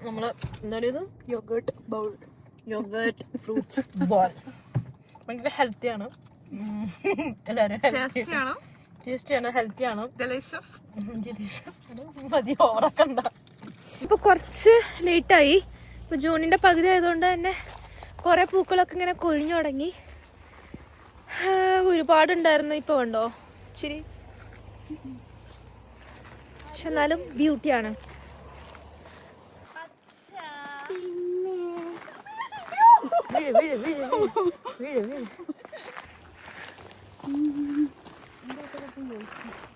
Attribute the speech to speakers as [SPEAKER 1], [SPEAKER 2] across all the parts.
[SPEAKER 1] നമ്മള് എന്താണ് ഇത്
[SPEAKER 2] yoghurt bowl,
[SPEAKER 1] yoghurt fruits ball. ഭയങ്കര ഹെൽത്തിയാണ്. എല്ലാവരും ടേസ്റ്റിയാണ്, ഹെൽത്തിയാണ്, ഡെലീഷ്യസ്. മതി ഓറക്കണ്ട. ഇപ്പൊ കുറച്ച് ലേറ്റായി. ഇപ്പൊ ജൂണിന്റെ പകുതി ആയതുകൊണ്ട് തന്നെ കുറെ പൂക്കളൊക്കെ ഇങ്ങനെ കൊഴിഞ്ഞു തുടങ്ങി. ഒരുപാടുണ്ടായിരുന്നു, ഇപ്പൊ ഉണ്ടോ ഇച്ചിരി. പക്ഷെ എന്നാലും ബ്യൂട്ടിയാണ്.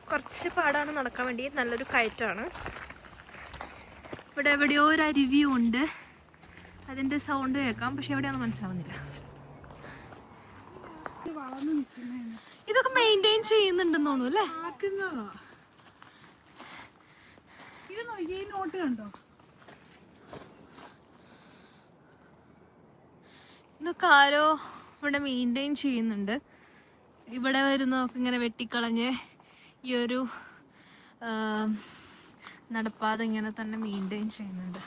[SPEAKER 1] കുറച്ച് പാടാണ് നടക്കാൻ വേണ്ടി. നല്ലൊരു കയറ്റാണ്. ഇവിടെ എവിടെയോ ഒരു അരുവിയും ഉണ്ട്. അതിന്റെ സൗണ്ട് കേൾക്കാം, പക്ഷെ എവിടെയാണെന്ന് മനസ്സിലാവുന്നില്ല. ഇതൊക്കെ മെയിൻറ്റെയിൻ ചെയ്യുന്നുണ്ടെന്ന് തോന്നുന്നു അല്ലേ? ഇതൊക്കെ ആരോ ഇവിടെ മെയിൻറ്റെയിൻ ചെയ്യുന്നുണ്ട്. ഇവിടെ വരുന്നതൊക്കെ ഇങ്ങനെ വെട്ടിക്കളഞ്ഞ് ഈ ഒരു നടപ്പാത ഇങ്ങനെ തന്നെ മെയിൻറ്റെയിൻ ചെയ്യുന്നുണ്ട്.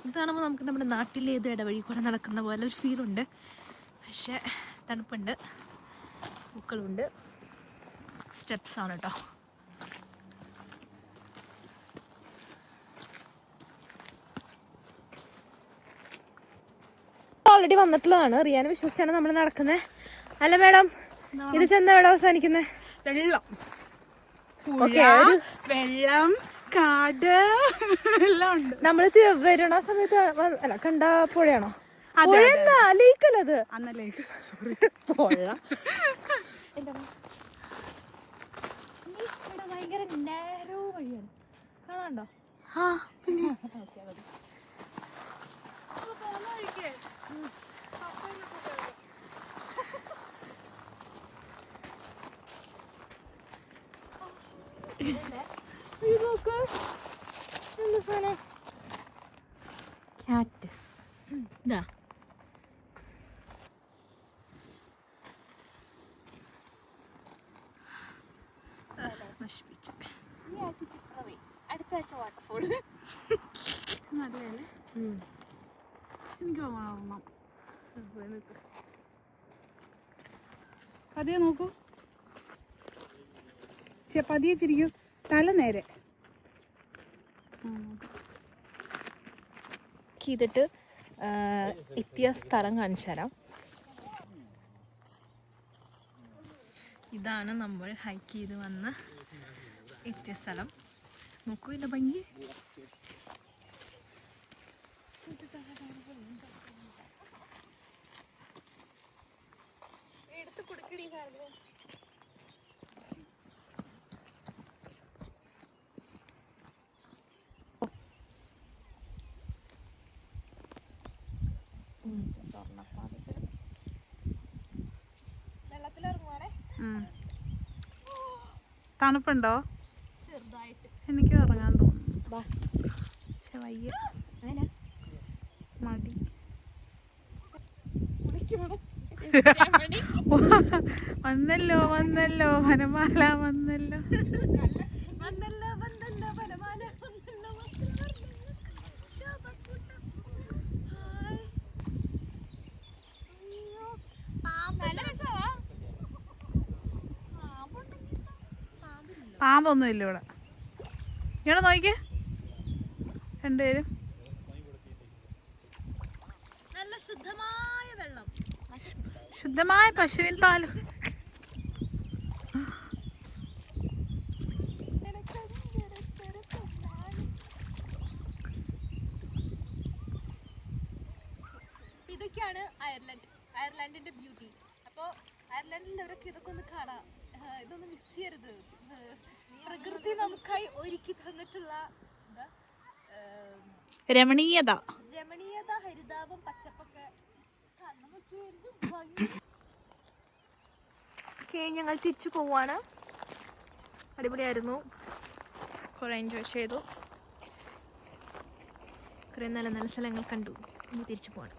[SPEAKER 1] ഇത് കാണുമ്പോൾ നമുക്ക് നമ്മുടെ നാട്ടിലെ ഏത് ഇടവഴി കൂടെ നടക്കുന്ന പോലെ ഒരു ഫീലുണ്ട്. പക്ഷെ തണുപ്പുണ്ട്, പൂക്കളുണ്ട്, സ്റ്റെപ്സ് ആണ് കേട്ടോ. ഓൾറെഡി വന്നിട്ടുള്ളതാണ്. റിയാനെ വിശ്വസിച്ചാണ് നമ്മൾ നടക്കുന്നത് അല്ല മേഡം? ഇത് ചെന്ന എവിടെ അവസാനിക്കുന്നത്?
[SPEAKER 2] വെള്ളം, വെള്ളം, കാട് എല്ലാം ഉണ്ട്.
[SPEAKER 1] നമ്മൾ വരണ സമയത്ത് അല്ല കണ്ട പുഴയാണോ? പുഴയല്ല, ലേക്കല്ലത്.
[SPEAKER 2] അന്നലേക്ക്
[SPEAKER 1] പുഴ. ഭയങ്കര നാരോ വഴിയാണ്, കാണാണ്ടോ? കാറ്റസ് ഇതാ. അടുത്ത ആഴ്ച വാട്ടർഫോൾ.
[SPEAKER 2] എനിക്ക് പതിയെ നോക്കൂ, പതിയെ ചിരിക്കൂ, തല നേരെ
[SPEAKER 1] ചെയ്തിട്ട് എത്തിയ സ്ഥലം കാണിച്ചു തരാം. ഇതാണ് നമ്മൾ ഹൈക്ക് ചെയ്ത് വന്ന് എത്തിയ സ്ഥലം. നോക്കൂ ഇതിന്റെ ഭംഗി. എടുത്ത് കൊടുക്കടി. വെള്ളത്തിലിറങ്ങുവാണേ.
[SPEAKER 2] തണുപ്പുണ്ടോ?
[SPEAKER 1] ചെറുതായിട്ട്.
[SPEAKER 2] എനിക്ക് ഇറങ്ങാൻ തോന്നുന്നു. പക്ഷെ വയ്യ, മടി. വന്നല്ലോ വന്നല്ലോ വനമാല വന്നല്ലോ. പാമ്പൊന്നും ഇല്ല ഇവിടെ. ഇങ്ങനെ നോക്കിക്കേ രണ്ടുപേരും.
[SPEAKER 1] നല്ല ശുദ്ധമായ വെള്ളം,
[SPEAKER 2] ശുദ്ധമായ പശുവിൻ പാല്.
[SPEAKER 1] ഇതൊക്കെയാണ് അയർലൻഡിന്റെ ബ്യൂട്ടി. അപ്പോൾ അയർലൻഡിലുള്ളവരൊക്കെ ഇതൊക്കെ ഒന്ന് കാണാം. ഇതൊന്നും മിസ് ചെയ്യരുത്. പ്രകൃതി നമുക്കായി ഒരുക്കി തന്നിട്ടുള്ള
[SPEAKER 2] രമണീയത,
[SPEAKER 1] ഹരിതാപം, പച്ചപ്പൊക്കെ. ഞങ്ങൾ തിരിച്ചു പോവാണ്. അടിപൊളിയായിരുന്നു, കുറെ എൻജോയ് ചെയ്തു, കുറെ നല്ല നല്ല സ്ഥലങ്ങൾ കണ്ടു. ഇനി തിരിച്ചു പോവാണ്.